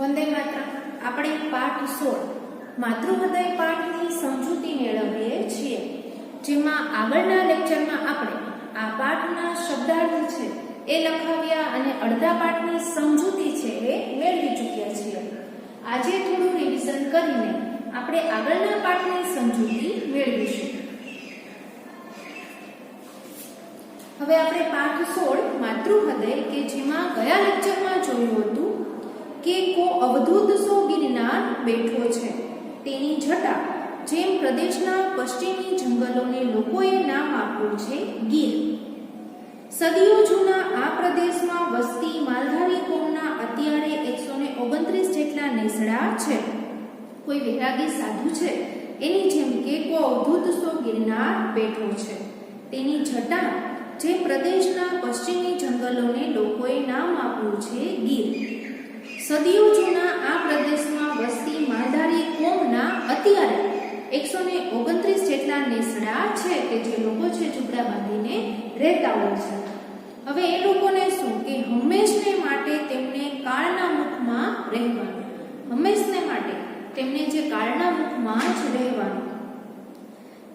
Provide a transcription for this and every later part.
વંદે માતરમ. આપણે પાઠ 16 માતૃહૃદય પાઠની સમજૂતી મેળવીએ છીએ, જેમાં આગળના લેક્ચરમાં આપણે આ પાઠના શબ્દાર્થ છે એ લખાવ્યા અને અડધા પાઠની સમજૂતી છે એ મેળવી ચૂક્યા છીએ. આજે થોડું રિવિઝન કરીને આપણે આગળના પાઠની સમજૂતી મેળવીશું. હવે આપણે પાઠ 16 માતૃહૃદય કે જેમાં ગયા લેક્ચરમાં જોયું હતું કે કો અવધૂત સો ગિરનાર બેઠો છે, તેની જટા જેમ પ્રદેશના પશ્ચિમી જંગલોને લોકોએ નામ આપ્યું છે ગીર. સદીઓ જૂના આ પ્રદેશમાં વસતી માલધારી કોમના અત્યારે 129 જેટલા નેસડા છે. કોઈ વૈરાગી સાધુ છે એની જેમ કે કો અવધૂત સો ગિરનાર બેઠો છે, તેની જટા જે પ્રદેશના પશ્ચિમી જંગલોને લોકોએ નામ આપ્યું છે ગીર. સદીઓ જૂના આ પ્રદેશમાં વસતી માલધારી કોમના અત્યારે 129 જેટલા નેસડા છે કે જે લોકો છે ઝૂંપડા બાંધીને રહેતા હોય છે. હવે એ લોકોને શું કે હંમેશને માટે તેમને કાળના મુખમાં રહેવાનું, હંમેશને માટે તેમને જે કાળના મુખમાં જ રહેવાનું.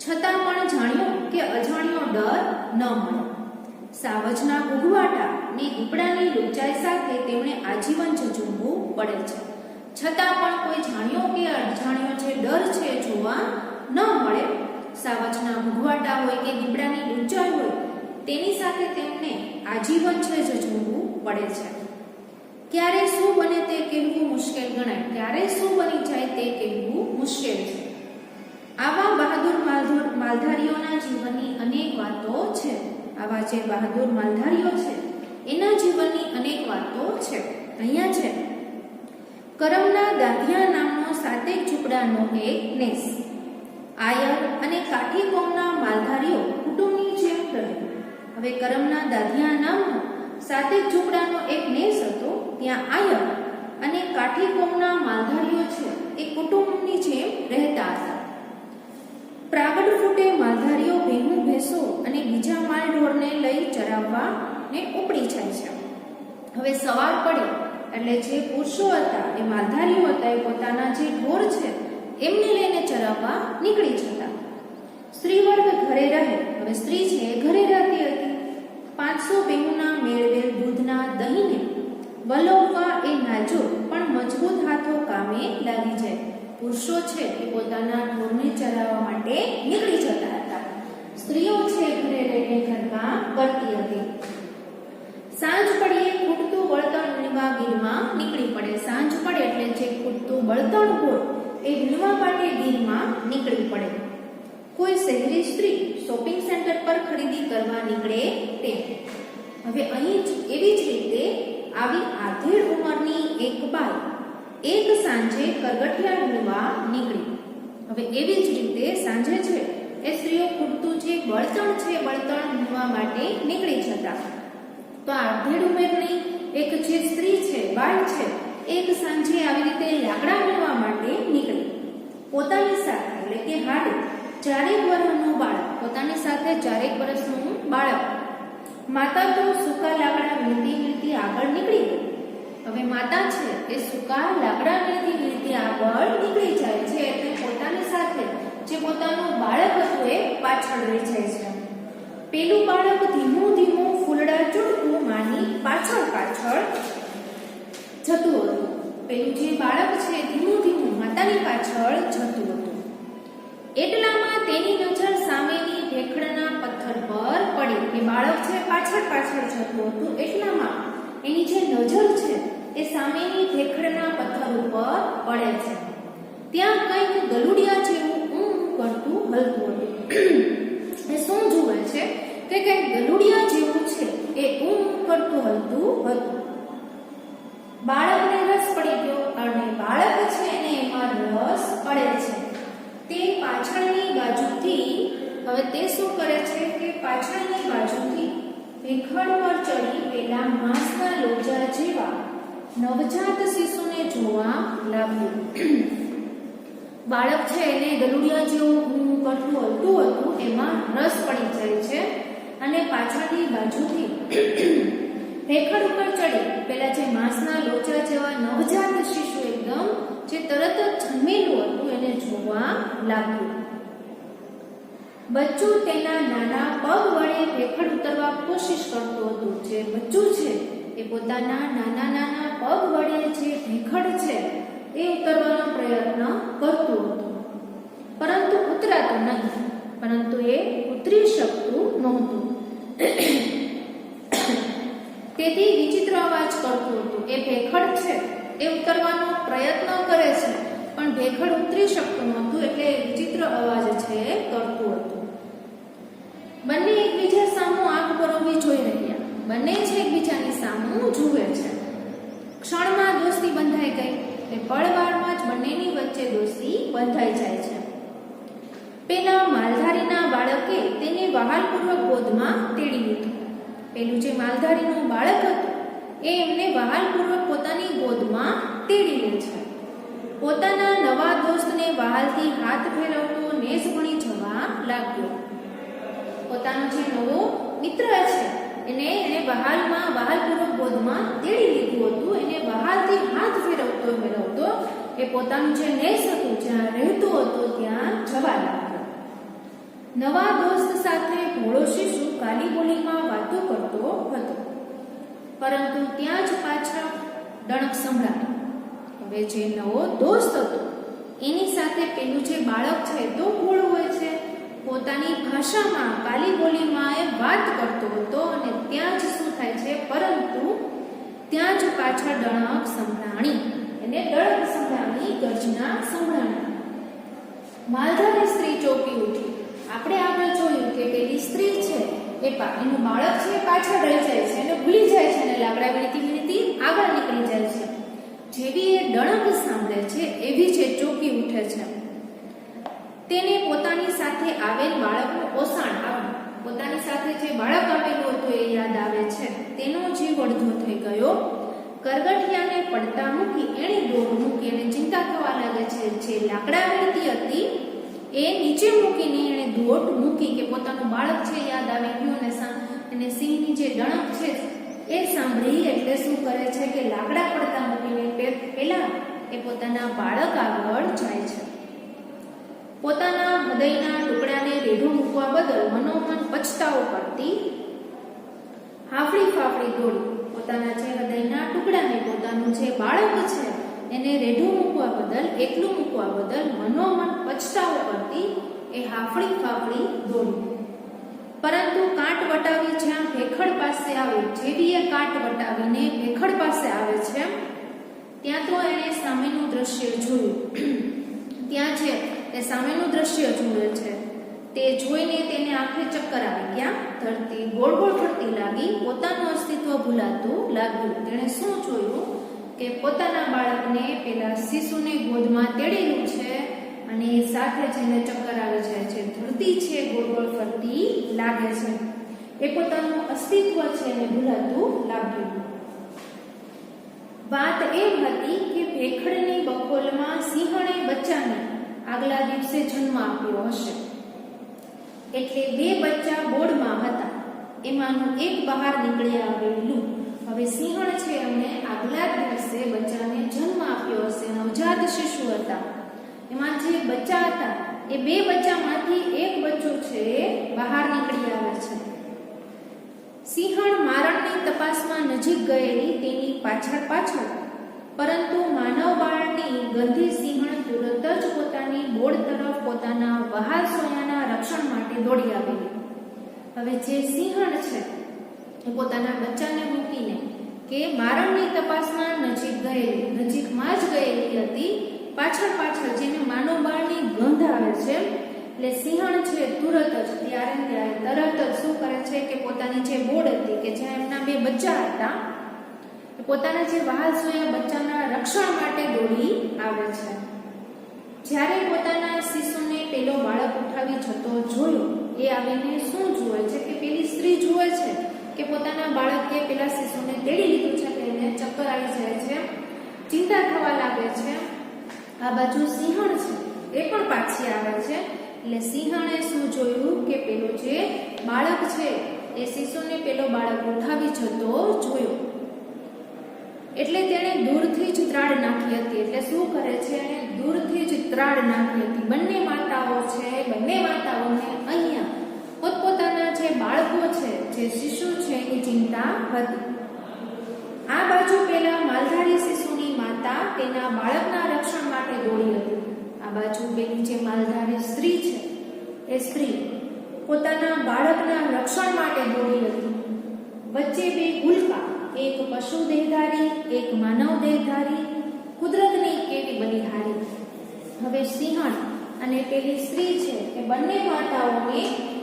છતાં પણ જાણ્યો કે અજાણ્યો ડર ન મળે. સાવજના ગુગવાટા ને દીપડાની લૂંચાઈ સાથે તેમણે આજીવન ઝઝૂમવું પડે છે. છતાં પણ કોઈ જાણ્યો કે અજાણ્યો જે ડર છે જોવા ન મળે. સાવજના ગુગવાટા હોય કે દીપડાની લૂંચાઈ હોય તેની સાથે તેમને આજીવન છે ઝઝૂમવું પડે છે. ક્યારે શું બને તે કહેવું મુશ્કેલ ગણાય, ક્યારે શું બની જાય તે કહેવું મુશ્કેલ છે. આવા બહાદુર માલધારીઓના જીવનની અનેક વાતો છે. આવા જે બહાદુર માલધારીઓ છે એના જીવનની અનેક વાતો છે. અહીંયા છે કરમના દાંધિયા નામનો સાતેક ઝૂંપડાનો એક નેસ. આયર અને કાઠી કોમના માલધારીઓ કુટુંબની જેમ રહે. હવે કરમના દાંધિયા નામનો સાતેક ઝૂંપડાનો એક નેસ હતો. ત્યાં આયર અને કાઠી કોમના માલધારીઓ છે એ કુટુંબની જેમ રહેતા હતા. પ્રાગડ ફૂટે માલધારીઓ ભેહું ભેંસો અને બીજા માલ ઢોરને લઈ ચરાવવા ને ઉપડી જાય છે. હવે સવાર પડે એટલે જે પુરુષો હતા એ માલધારીઓ હતા એ પોતાના જે ઢોર છે એમને લઈને ચરાવવા નીકળી જતા. સ્ત્રી વર્ગ ઘરે રહે. હવે સ્ત્રી છે એ ઘરે રહેતી હતી. 500 ભેહુંના મેળવેલ દૂધના દહીંને વલોવવા એ નાજુક પણ મજબૂત હાથો કામે લાગી જાય. પુરુષો છે એ પોતાના ઢોરને ચરાવવા માટે નીકળી જતા હતા. સ્ત્રીઓ છે ઘરે રહીને ઘરકામ કરતી હતી. સાંજ પડે ખૂટતું બળતણ વીણવા ગીરમાં નીકળી પડે. સાંજ પડે એટલે જે ખૂટતું બળતણ હોય એ વીણવા માટે ગીરમાં નીકળી પડે. કોઈ શહેરી સ્ત્રી શોપિંગ સેન્ટર પર ખરીદી કરવા નીકળે તે. હવે અહીં જ એવી જ રીતે આવી આધેડ ઉંમરની એક બાઈ એક સાંજે કરગઠિયા વીણવા નીકળી. હવે એવી જ રીતે સાંજે છે એ સ્ત્રીઓ ખૂટતું જે બળતણ છે બળતણ વીણવા માટે નીકળી જતા. તો આધેડ ઉંમરની એક જે સ્ત્રી છે બાળ છે એક સાંજે આવી રીતે લાકડા વીણવા માટે નીકળી. પોતાની સાથે એટલે કે હાડે 4 વર્ષનું બાળક, પોતાની સાથે 4 વર્ષનું બાળક. માતા તો સૂકા લાકડા વીણતી વીણતી આગળ નીકળી ગઈ. હવે માતા છે એ સૂકા લાકડા વીણતી આગળ નીકળી જાય છે એટલે પોતાની સાથે જે પોતાનું બાળક હતું એ પાછળ રહી જાય છે. પેલું બાળક ધીમું ધીમું ફૂલડા ચૂંટતું માની પાછળ પાછળ જતું હતું. પેલું જે બાળક છે ધીમું ધીમું માતાની પાછળ જતું હતું. એટલામાં તેની નજર સામેની ઢેખડના પથ્થર પર પડી. એ બાળક છે પાછળ પાછળ જતું હતું એટલામાં એની જે નજર છે એ સામેની ઢેખડના પથ્થર ઉપર પડે છે. ત્યાં કંઈક ગલુડિયા જેવું કરતું હલતું હતું. એ શું જુએ છે કે કંઈક ગલુડિયા જેવું છે એ કરતું હલતું હતું. બાળકને રસ પડી ગયો અને બાળક છે એને એમાં રસ પડે છે. તે પાછળની બાજુથી હવે તે શું કરે છે કે પાછળની બાજુથી ભેખડ પર ચડી પેલા માંસના લોજા જેવા નવજાત શિશુને જોવા લાગ્યું. બાળક છે એને ગલુડિયા જેવું કરતું હલતું હતું એમાં રસ પડી જાય છે અને પાછળની બાજુથી ભેખડ ઉપર ચડી પેલા જે માંસના લોચા જેવા નવજાત શિશુ એકદમ જે તરત જ જન્મેલું હતું એને જોવા લાગ્યું. બચ્ચું તેના નાના પગ વડે ભેખડ ઉતરવા કોશિશ કરતું હતું. જે બચ્ચું છે એ પોતાના નાના નાના પગ વડે જે ભેખડ છે એ ઉતરવાનો પ્રયત્ન કરતું હતું, પરંતુ ઉતરાતું નહીં, પરંતુ એ ઉતરી શકતું નહોતું. તેથી વિચિત્ર અવાજ કરતું હતું. એ ભેખડ છે એ ઉતરવાનો પ્રયત્ન કરે છે, પણ ભેખડ ઉતરી શકતું નહોતું, એટલે વિચિત્ર અવાજ છે એ કરતું હતું. બંને એકબીજા સામું આંખ પરોવી જોઈ રહ્યા. બંને જ એકબીજાની સામું જુએ છે. ક્ષણમાં દોસ્તી બંધાઈ ગઈ. એ પળવારમાં જ બંનેની વચ્ચે દોસ્તી બંધાઈ જાય છે. પેલા માલધારીના બાળકે તેને વહાલપૂર્વક ગોદમાં તેડી લીધું. પેલું જે માલધારીનું બાળક હતું એ એમને વહાલપૂર્વક પોતાની ગોદમાં તેડી લે છે. પોતાના નવા દોસ્તને વહાલથી હાથ ફેરવતો નેસ ભણી જવા લાગ્યો. પોતાનો જે નવો મિત્ર છે એને વહાલપૂર્વક ગોદમાં તેડી લીધું હતું. એને વહાલથી હાથ ફેરવતો એ પોતાનું જે નેસ હતું જ્યાં રહેતો હતો ત્યાં જવા લાગ્યો. નવા દોસ્ત સાથે ભોળો શિશુ કાલી બોલીમાં વાતો કરતો હતો, પરંતુ ત્યાં જ પાછળ ડણક સંભળાય. હવે જે નવો દોસ્ત હતો એની સાથે પેલું જે બાળક છે તો ભોળું હોય છે, પોતાની ભાષામાં કાલી બોલીમાં એ વાત કરતો હતો, અને ત્યાં જ શું થાય છે, પરંતુ ત્યાં જ પાછળ ડણક સંભળાણી, એને ડણક સંભળાણી, ગર્જના સંભળાણી. માલધારી સ્ત્રી ચોંકી ઉઠી. આપણે આગળ જોયું કે પેલી સ્ત્રી છે એનું બાળક છે પાછળ રહી જાય છે, એને ભૂલી જાય છે, અને લાકડા વીણતી આગળ નીકળી જાય છે. જેવી એ ડણક સાંભળે છે એવી જ ચોંકી ઉઠે છે. તેને પોતાની સાથે આવેલ બાળકનું ઓસાણ આવ્યું. પોતાની સાથે જે બાળક આવેલું હતું એ યાદ આવે છે. તેનો જીવ અડધો થઈ ગયો. કરગઠિયાને પડતા મૂકી એણે દોડ મૂકી અને ચિંતા થવા લાગે છે. જે લાકડા વીણતી હતી એ નીચે મૂકીને એણે દોડ મૂકી કે પોતાનું બાળક છે યાદ આવી ગયું, અને સિંહની જે ડણક છે એ સાંભળી એટલે શું કરે છે કે લાકડા પડતા મૂકીને પેલા એ પોતાના બાળક આગળ જાય છે. પોતાના હૃદયના ટુકડાને રેઢું મૂકવા બદલ મનોમન પછતાવો કરતી હાફળી ફાફડી દોડી. પોતાના જે હૃદયના ટુકડાને, પોતાનું જે બાળક છે એને રેઢું મૂકવા બદલ, એકલું મૂકવા બદલ મનોમન પછતાવો કરતી એ હાફળી ફાફડી દોડી. પરંતુ કાંટ વટાવી જ્યાં ભેખડ પાસે આવી, જેવી એ કાંટ વટાવીને ભેખડ પાસે આવે છે ત્યાં તો એણે સામેનું દ્રશ્ય જોયું. ત્યાં છે એ સામેનું દ્રશ્ય જુએ છે. તે જોઈને તેને આંખે ચક્કર આવી ગયા. ધરતી ગોળ ગોળ ફરતી લાગી. પોતાનું અસ્તિત્વ ભૂલાતું લાગ્યું. તેણે શું જોયું કે પોતાના બાળકને પેલા શિશુને ગોદમાં તેડેલું છે, અને સાથે જેને ચક્કર આવી જાય છે. ધરતી છે ગોળ ગોળ ફરતી લાગે છે. એ પોતાનું અસ્તિત્વ છે એને ભૂલાતું લાગ્યું. વાત એમ હતી કે ભેખડની બખોલમાં સિંહણે બચ્ચાને આગલા દિવસે જન્મ આપ્યો હશે. એટલે બે બચ્ચા બોર્ડમાં હતા. એમાંનું એક બહાર નીકળી આવેલું. હવે સિંહણ છે એમણે આગલા દિવસે બચ્ચાને જન્મ આપ્યો હશે. નવજાત શિશુ હતા. એમાં જે બચ્ચા હતા એ બે બચ્ચામાંથી એક બચ્ચો છે બહાર નીકળી આવે છે. સિંહણ મારણની તપાસમાં નજીક ગયેલી તેની પાછળ, પરંતુ માનવ બાળની ગંધી સિંહણ તુરત જ પોતાની બોર્ડ તરફ પોતાના વહાલ સોયાના રક્ષણ માટે દોડી આવેલી. હવે જે સિંહણ છે એ પોતાના બચ્ચાને મૂકીને કે મારણની તપાસમાં નજીકમાં જ ગયેલી હતી. પાછળ જેને માનવ બાળની ગંધ આવે છે, એટલે સિંહણ છે તરત જ શું કરે છે કે પોતાની જે બોર્ડ હતી કે જ્યાં એમના બે બચ્ચા હતા, પોતાના જે વહાલ સોયા બચ્ચાના રક્ષણ માટે દોડી આવે છે. જ્યારે પોતાના શિશુને પેલો બાળક ઉઠાવી જતો જોયો, એ આવીને શું જુએ છે કે પેલી સ્ત્રી જુએ છે કે પોતાના બાળકે પેલા શિશુને તેડી લીધું છે, એને ચક્કર આવી જાય છે, ચિંતા થવા લાગે છે. આ બાજુ સિંહણ છે એ પણ પાછી આવે છે. એટલે સિંહણે શું જોયું કે પેલું જે બાળક છે એ શિશુને પેલો બાળક ઉઠાવી જતો જોયો. એટલે તેણે દૂરથી જ ત્રાડ નાખી હતી. એટલે શું કરે છે? એને દૂરથી જ ત્રાડ નાખી હતી. બંને માતાઓ છે, બંને માતાઓને અહીંયા પોતપોતાના જે બાળકો છે, જે શિશુ છે એની ચિંતા હતી. આ બાજુ પેલા માલધારી શિશુની માતા તેના બાળકના રક્ષણ માટે દોડી હતી. આ બાજુ પેલી જે માલધારી સ્ત્રી છે એ સ્ત્રી પોતાના બાળકના રક્ષણ માટે દોડી હતી. વચ્ચે બે ગુલકા, એક પશુ દેહધારી, એક માનવ દેહધારી, કુદરતની કેવી બલિહારી. હવે સિંહણ અને પેલી સ્ત્રી છે એ બંને માતાઓને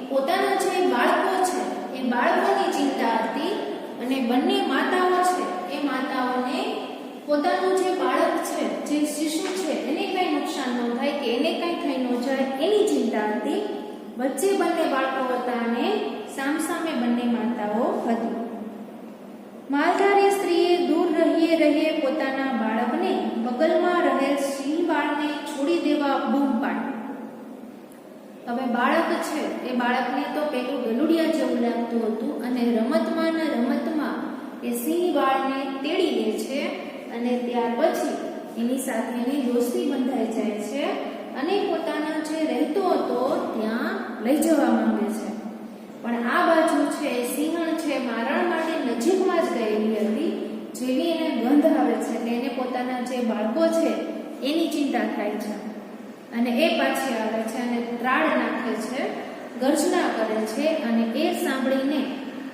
પોતાના જે બાળકો છે એ બાળકોની ચિંતા હતી અને બંને માતાઓ છે એ માતાઓને પોતાનું જે બાળક છે, જે શિશુ છે એને કઈ નુકસાન ન થાય કે એને કઈ થઈ ન જાય એની ચિંતા હતી. વચ્ચે બંને બાળકો હતા અને સામસામે બંને માતાઓ હતી. માલધારી સ્ત્રીએ દૂર રહીએ પોતાના બાળકને બગલમાં રહેલ સિંહબાળને છોડી દેવા બૂમ પાડી. હવે બાળક છે એ બાળકને તો પેલું ગલુડિયા જેવું લાગતું હતું અને રમતમાં એ સિંહબાળને તેડી લે છે અને ત્યાર પછી એની સાથેની દોસ્તી બંધાઈ જાય છે અને પોતાના જે રહેતો હતો ત્યાં લઈ જવા માંગે છે. પણ આ બાજુ છે સિંહણ છે મારણ માટે નજીકમાં જ ગયેલી હતી. જેવી એને ગંધ આવે છે એટલે એને પોતાના જે બાળકો છે એની ચિંતા થાય છે અને એ પાછી આવે છે અને ત્રાડ નાખે છે, ગર્જના કરે છે અને એ સાંભળીને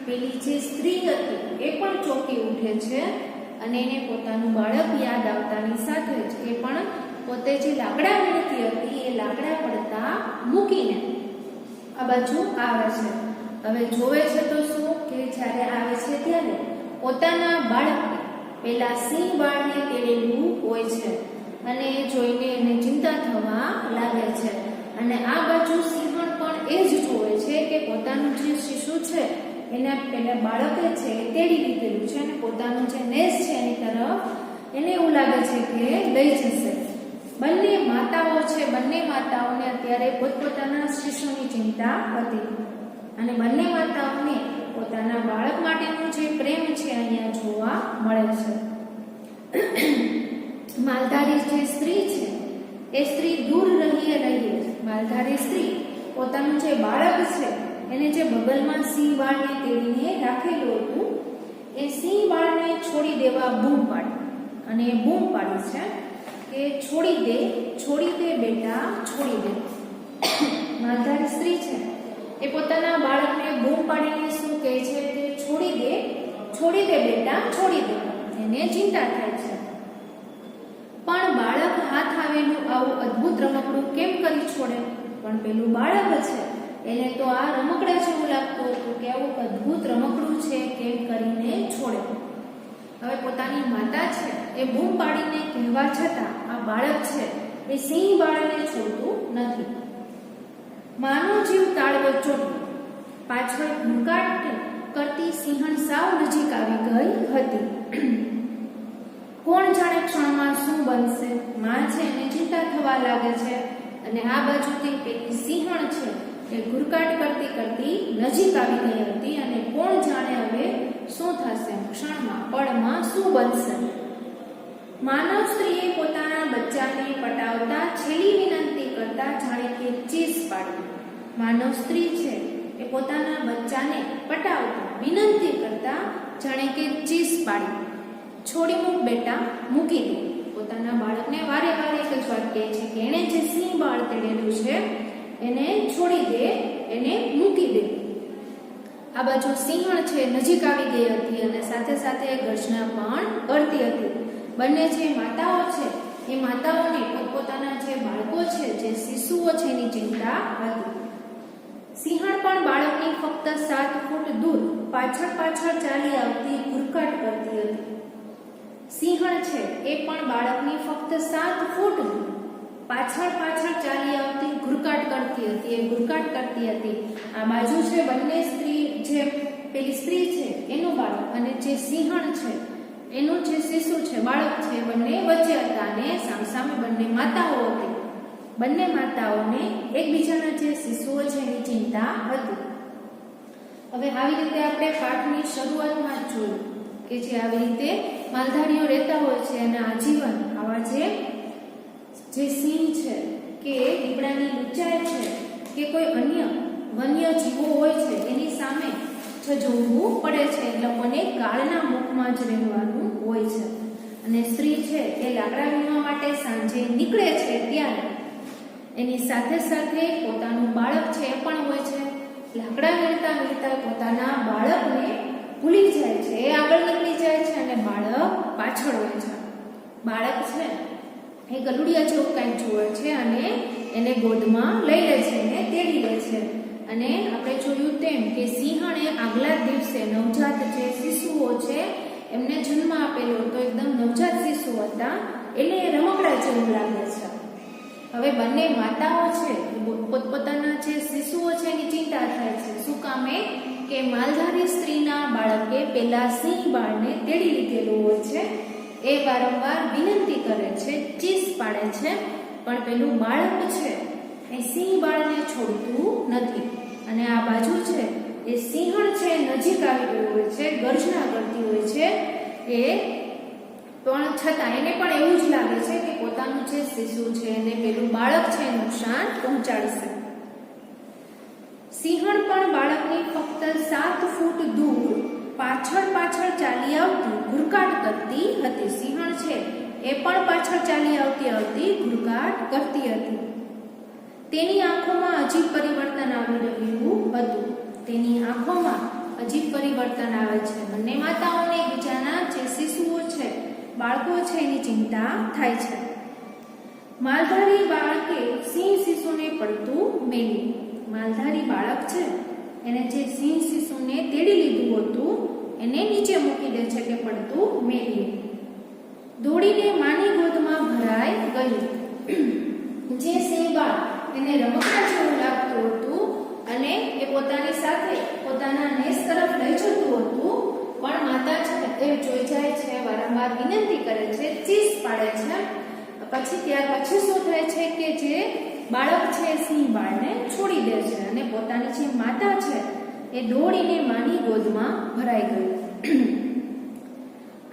પેલી જે સ્ત્રી હતી એ પણ ચોંકી ઉઠે છે અને એને પોતાનું બાળક યાદ આવતાની સાથે જ એ પણ પોતે જે લાકડા વીણતી હતી એ લાકડા પડતા મૂકીને આ બાજુ આવે છે. હવે જોવે છે તો શું કે જ્યારે આવે છે ત્યારે પોતાના બાળકને પેલા સિંહ બાળને તેડેલું હોય છે અને એ જોઈને એને ચિંતા થવા લાગે છે અને આ બાજુ સિંહણ પણ એ જ જોવે છે કે પોતાનું જે શિશુ છે એના પેલા બાળકે છે એ તેડી લીધેલું છે અને પોતાનું જે નેસ છે એની તરફ એને એવું લાગે છે કે લઈ જશે. બંને માતાઓ છે, બંને માતાઓને અત્યારે પોતપોતાના શિશુની ચિંતા હતી અને બંને માતાઓને પોતાના બાળક માટેનો જે પ્રેમ છે અહીંયા જોવા મળે છે. માલધારી જે સ્ત્રી છે એ સ્ત્રી દૂર રહીએ માલધારી સ્ત્રી પોતાનું જે બાળક છે એને જે બગલમાં સિંહ બાળને તેડીને રાખેલું હતું એ સિંહ બાળને છોડી દેવા બૂમ પાડી અને એ બૂમ પાડી છે કે છોડી દે બેટા, છોડી દે. માલધારી સ્ત્રી છે એ પોતાના બાળકને બૂમ પાડીને શું કહે છે કે છોડી દે બેટા, છોડી દે. એને ચિંતા થાય છે. પણ બાળક હાથ આવેલું આવું અદ્ભુત રમકડું કેમ કરી છોડે? પણ પેલું બાળક છે એને તો આ રમકડા જેવું લાગતું હતું કે આવું અદ્ભુત રમકડું છે કેમ કરીને છોડે. હવે પોતાની માતા છે એ બૂમ પાડીને કહેવા છતાં આ બાળક છે એ સિંહ બાળને છોડતું નથી. માનો જીવ તાળવે ચોટલો. પાછળ ઘૂંઘાટ કરતી સિંહણ સાવ નજીક આવી ગઈ હતી. કોણ જાણે ક્ષણમાં શું બનશે? માં છે એને ચિંતા થવા લાગે છે અને આ બાજુથી પેલી સિંહણ છે એ ઘૂરકાટ કરતી નજીક આવી ગઈ હતી અને કોણ જાણે હવે શું થશે, ક્ષણમાં પળમાં શું બનશે. માનવ સ્ત્રીએ પોતાના બચ્ચાને પટાવતા છેલ્લી વિનંતી કરતા જાણે કે ચીસ પાડી. માનવ સ્ત્રી છે એ પોતાના બચ્ચાને પટાવતા વિનંતી કરતા જાણે કે ચીસ પાડી. છોડી મૂક બેટા, મૂકી દે. પોતાના બાળકને વારે વારે એક જ વાત કહે છે કે એણે જે સિંહ બાળ તેડેલું છે એને છોડી દે, એને મૂકી દે. આ બાજુ સિંહણ છે નજીક આવી ગઈ હતી અને સાથે સાથે ગર્જના પણ કરતી હતી. બંને જે માતાઓ છે એ માતાઓને પોતપોતાના જે બાળકો છે, જે શિશુઓ છે એની ચિંતા હતી. સિંહણ પણ બાળકની ફક્ત 7 ફૂટ દૂર પાછળ ચાલી આવતી ઘૂરકાટ કરતી હતી. સિંહણ છે એ પણ બાળકની ફક્ત 7 ફૂટ પાછળ ચાલી આવતી ઘૂરકાટ કરતી હતી. એ ઘૂરકાટ કરતી હતી. આ બાજુ છે બંને સ્ત્રી, જે પેલી સ્ત્રી છે એનું બાળક અને જે સિંહણ છે એનું જે શિશુ છે, બાળક છે, બંને વચ્ચે હતા અને સામસામે બંને માતાઓ હતી. બંને માતાઓને એકબીજાના જે શિશુઓ છે એની ચિંતા હતી. હવે આવી રીતે આપણે પાઠની શરૂઆતમાં જ જોયું કે જે આવી રીતે માલધારીઓ રહેતા હોય છે અને આજીવન આવા જે સિંહ છે કે દીપડાની ઊંચાઈ છે કે કોઈ અન્ય વન્ય જીવો હોય છે એની સામે જોવું પડે છે. એ લોકોને કાળના મુખમાં જ રહેવાનું હોય છે. અને સ્ત્રી છે એ લાકડા વીણવા માટે સાંજે નીકળે છે ત્યારે એની સાથે સાથે પોતાનું બાળક છે એ પણ હોય છે. લાકડા વીણતા વીણતા પોતાના બાળકને ભૂલી જાય છે, એ આગળ નીકળી જાય છે અને બાળક પાછળ હોય છે. બાળક છે એ ગલુડિયા જેવું કંઈક જુએ છે અને એને ગોદમાં લઈ લે છે અને તેડી લે છે. અને આપણે જોયું તેમ કે સિંહણે આગલા દિવસે નવજાત જે શિશુઓ છે એમને જન્મ આપેલો તો એકદમ નવજાત શિશુ હતા એટલે રમકડા જેવું લાગે છે. હવે બંને માતાઓ છે પોતપોતાના જે શિશુઓ છે એની ચિંતા થાય છે. શું કામે કે માલધારી સ્ત્રીના બાળકે પેલા સિંહ બાળને તેડી લીધેલું હોય છે. એ વારંવાર વિનંતી કરે છે, ચીસ પાડે છે, પણ પેલું બાળક છે એ સિંહ બાળને છોડતું નથી. અને આ બાજુ છે એ સિંહણ છે નજીક આવી ગયું હોય છે, ગર્જના કરતી હોય છે. એ પણ છતાં એને પણ એવું જ લાગે છે કે પોતાનું જે શિશુ છે એને પેલું બાળક છે નુકસાન પહોંચાડશે. સિંહણ પણ બાળકની ફક્ત 7 ફૂટ દૂર પાછળ ચાલી આવતી ઘુરકાટ કરતી હતી. સિંહણ છે એ પણ પાછળ ચાલી આવતી ઘુરકાટ કરતી હતી. તેની આંખોમાં અજીબ પરિવર્તન આવી રહ્યું હતું. તેની આંખોમાં અજીબ પરિવર્તન આવે છે. બંને માતાઓને એકબીજાના જે શિશુઓ છે, બાળકો છે એની ચિંતા થાય છે. માલધારી બાળકે સિંહ શિશુને પડતું મેલ્યું. માલધારી બાળક છે એને જે સિંહ શિશુને તેડી લીધું હતું એને નીચે મૂકી દે છે કે પડતું મેલ્યું. દોડીને માની ગોદમાં ભરાઈ ગયું. જે સિંહ બાળ એને રમકડા જેવું લાગતું હતું અને એ પોતાની સાથે પોતાના નેસ તરફ લઈ જતું હતું, પણ માતા છે એ જોઈ જાય છે, વારંવાર વિનંતી કરે છે, ચીસ પાડે છે. ત્યાર પછી શું થાય છે કે જે બાળક છે સિંહ બાળને છોડી દે છે અને પોતાની જે માતા છે એ દોડીને માની ગોદમાં ભરાઈ ગયું.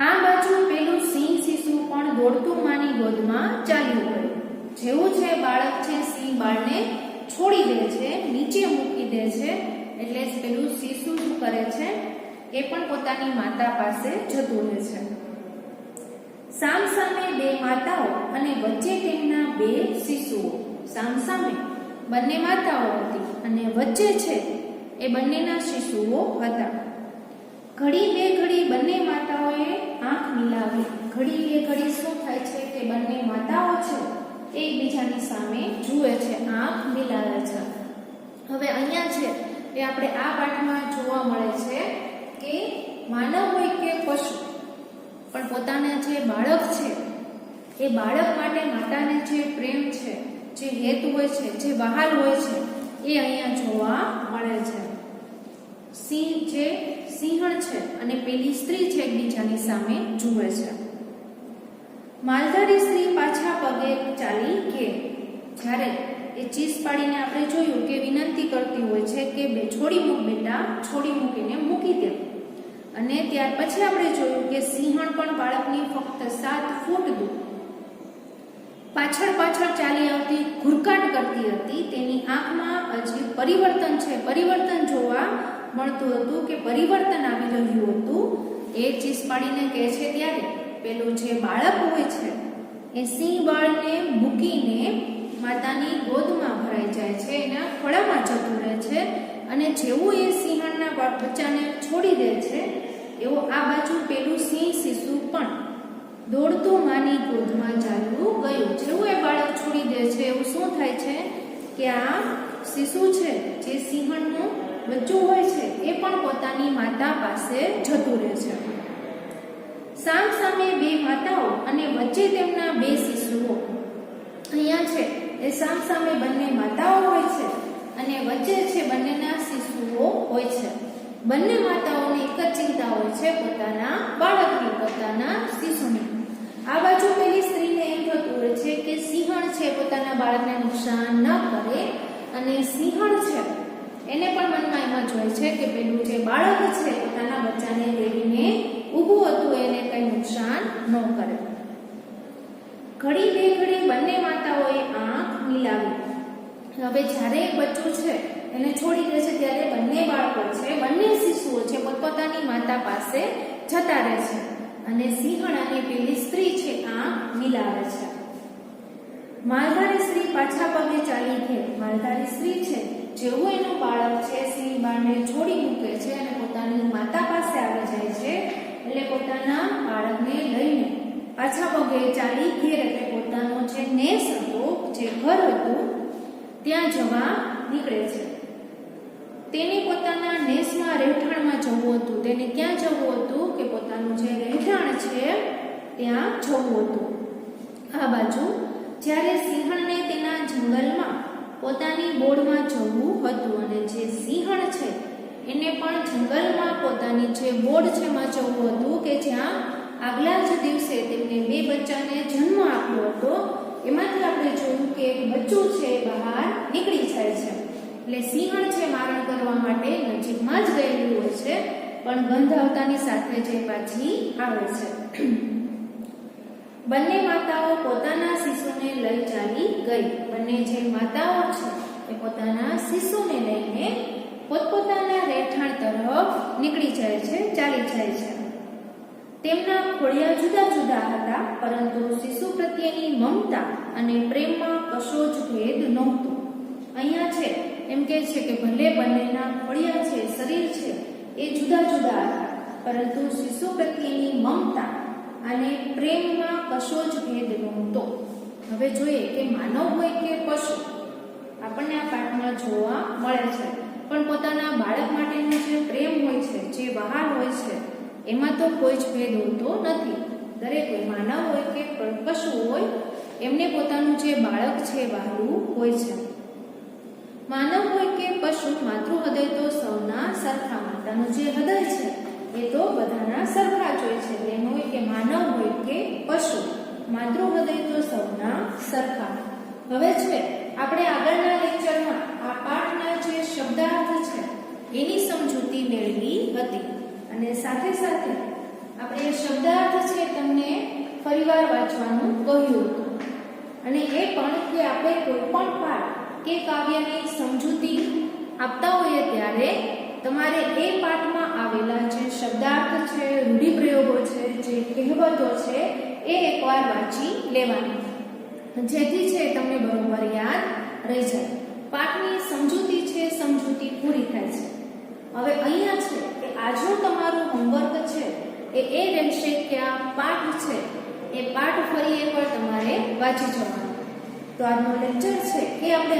આ બાજુ પેલું સિંહ શિશુ પણ દોડતું માની ગોદમાં ચાલ્યું ગયું. જેવું છે બાળક છે સિંહ બાળને છોડી દે છે, નીચે મૂકી દે છે, એટલે પેલું શિશુ શું કરે છે એ પણ પોતાની માતા પાસે જતું રહે છે. સામસામે 2 માતાઓ અને વચ્ચે તેમના 2 શિશુઓ. સામસામે બંને માતાઓ હતી અને વચ્ચે છે એ બંનેના શિશુઓ હતા. ઘડી બંને માતાઓએ આંખ મિલાવી. ઘડી શું થાય છે કે બંને માતાઓ છે એકબીજાની સામે જુએ છે, આંખ મિલાવે છે. હવે અહીંયા છે એ આપણે આ પાઠમાં જોવા મળે છે કે માનવ હોય કે પશુ પણ પોતાના જે બાળક છે એ બાળક માટે માતાને જે પ્રેમ છે, જે હેત હોય છે, જે વહાલ હોય છે એ અહીંયા જોવા મળે છે. સિંહણ છે અને પેલી સ્ત્રી છે એકબીજાની સામે જુએ છે. માલધારી સ્ત્રી પાછા પગે ચાલી કે જ્યારે એ ચીસ પાડીને આપણે જોયું કે વિનંતી કરતી હોય છે કે છોડી મૂક બેટા, છોડી મૂકીને મૂકી દે. અને ત્યાર પછી આપણે જોયું કે સિંહણ પણ બાળકની ફક્ત 7 ફૂટ દૂર પાછળ ચાલી આવતી ઘુરકાટ કરતી હતી. તેની આંખમાં હજી પરિવર્તન જોવા મળતું હતું કે પરિવર્તન આવી રહ્યું હતું. એ ચીસ પાડીને કહે છે ત્યારે પેલું જે બાળક હોય છે એ સિંહ બાળને મૂકીને માતાની ગોદમાં ભરાઈ જાય છે, એના ખોળામાં જતું રહે છે. અને જેવું એ સિંહણના બચ્ચાને છોડી દે છે એવું આ બાજુ પેલું સિંહ શિશુ પણ દોડતું માની ગોદમાં ચાલ્યું ગયું. જેવું એ બાળક છોડી દે છે એવું શું થાય છે કે આ શિશુ છે જે સિંહણનું બચ્ચું હોય છે એ પણ પોતાની માતા પાસે જતું રહે છે. સામે 2 માતાઓ અને વચ્ચે તેમના 2 શિશુઓ. અહીંયા છે એ સામે બંને માતાઓ હોય છે અને વચ્ચે છે બંનેના શિશુઓ હોય છે. બંને માતાઓને એક જ ચિંતા હોય છે પોતાના બાળકની, પોતાના શિશુની. આ બાજુ પેલી સ્ત્રીને એમ થતું હોય છે કે સિંહણ છે પોતાના બાળકને નુકસાન ન કરે, અને સિંહણ છે એને પણ મનમાં એમાં હોય છે કે પેલું જે બાળક છે પોતાના બચ્ચાને તેડીને ઊભું હતું, એને કંઈ નુકસાન ન કરે. ઘડી બે ઘડી બંને માતાઓએ આંખ મિલાવી. હવે જ્યારે એક બચ્ચું છે એને છોડી દે છે ત્યારે બંને બાળકો છે, બંને શિશુઓ છે પોતપોતાની માતા પાસે જતા રહે છે અને સિંહણ અને પેલી સ્ત્રી છે આંખ મિલાવે છે. માલધારી સ્ત્રી પાછા પગે ચાલી ગઈ. માલધારી સ્ત્રી છે જેવું એનું બાળક છે સિંહ બાળને છોડી મૂકે છે અને પોતાની માતા પાસે આવી જાય છે, એટલે પોતાના બાળકને લઈને પાછા પગે ચાલી ઘેર, એટલે પોતાનો જે નેસ હતો, જે ઘર હતું ત્યાં જવા નીકળે છે. તેને પોતાના નેસમાં રહેઠાણમાં જવું હતું. તેને ક્યાં જવું હતું કે પોતાનું જે રહેઠાણ છે ત્યાં જવું હતું. આ બાજુ જ્યારે સિંહણને તેના જંગલમાં પોતાની બોળમાં જવું હતું અને જે સિંહણ છે એને પણ જંગલમાં પોતાની જે બોળ છે માં જવું હતું કે જ્યાં આગલા જ દિવસે તેમને 2 બચ્ચાને જન્મ આપ્યો હતો. એમાંથી આપણે જોયું કે એક બચ્ચું છે બહાર નીકળી જાય છે, એટલે સિંહણ છે મારણ કરવા માટે નજીકમાં જ ગયેલું હોય છે, પણ ગંધ આવતાની સાથે જે પાછી આવે છે. બંને માતાઓ પોતાના શિશુને લઈ ચાલી ગઈ. બંને જે માતાઓ છે એ પોતાના શિશુને લઈને પોતપોતાના રહેઠાણ તરફ નીકળી જાય છે, ચાલી જાય છે. તેમના ખોળિયા જુદા જુદા હતા, પરંતુ શિશુ પ્રત્યેની મમતા અને પ્રેમમાં કશો જ ભેદ નહોતો. અહીંયા છે એમ કે છે કે ભલે બંનેના ખોળિયા છે, શરીર છે એ જુદા જુદા હતા, પરંતુ શિશુ પ્રત્યેની મમતા અને પ્રેમમાં કશો જ ભેદ નહોતો. હવે જોઈએ કે માનવ હોય કે પશુ, આપણને આ પાઠમાં જોવા મળે છે, પણ પોતાના બાળક માટેનો જે પ્રેમ હોય છે, જે વહાલ હોય છે, એમાં તો કોઈ જ ભેદ હોતો નથી. દરેક માનવ હોય કે પશુ હોય એમને પોતાનું જે બાળક છે વહાલું હોય છે. માનવ હોય કે પશુ, માતૃ હૃદય તો સૌના સરખા. માતાનું જે હૃદય છે એ તો બધાના સરખા જ હોય છે. એમ હોય કે માનવ હોય કે પશુ, માતૃ હૃદય તો સૌના સરખા. હવે છે આપણે આગળના લેક્ચરમાં આ પાઠના જે શબ્દાર્થ છે એની સમજૂતી મેળવી હતી અને સાથે સાથે આપણે શબ્દાર્થ છે તમને ફરીવાર વાંચવાનું કહ્યું હતું. અને એ પણ કે આપણે કોઈ પણ પાઠ કે કાવ્યની સમજૂતી આપતા હોઈએ ત્યારે તમારે એ પાઠમાં આવેલા જે શબ્દાર્થ છે, રૂઢિપ્રયોગો છે, જે કહેવતો છે એ એકવાર વાંચી લેવાની, જેથી છે તમને બરોબર યાદ રહી જાય. પાઠની સમજૂતી છે, સમજૂતી પૂરી થાય છે. હવે અહીંયા છે કે આજનું તમારું હોમવર્ક છે એ રહેશે કે આ પાઠ છે એ પાઠ ફરી એકવાર તમારે વાંચી જવાનો. તો આજનો લેક્ચર છે એ આપણે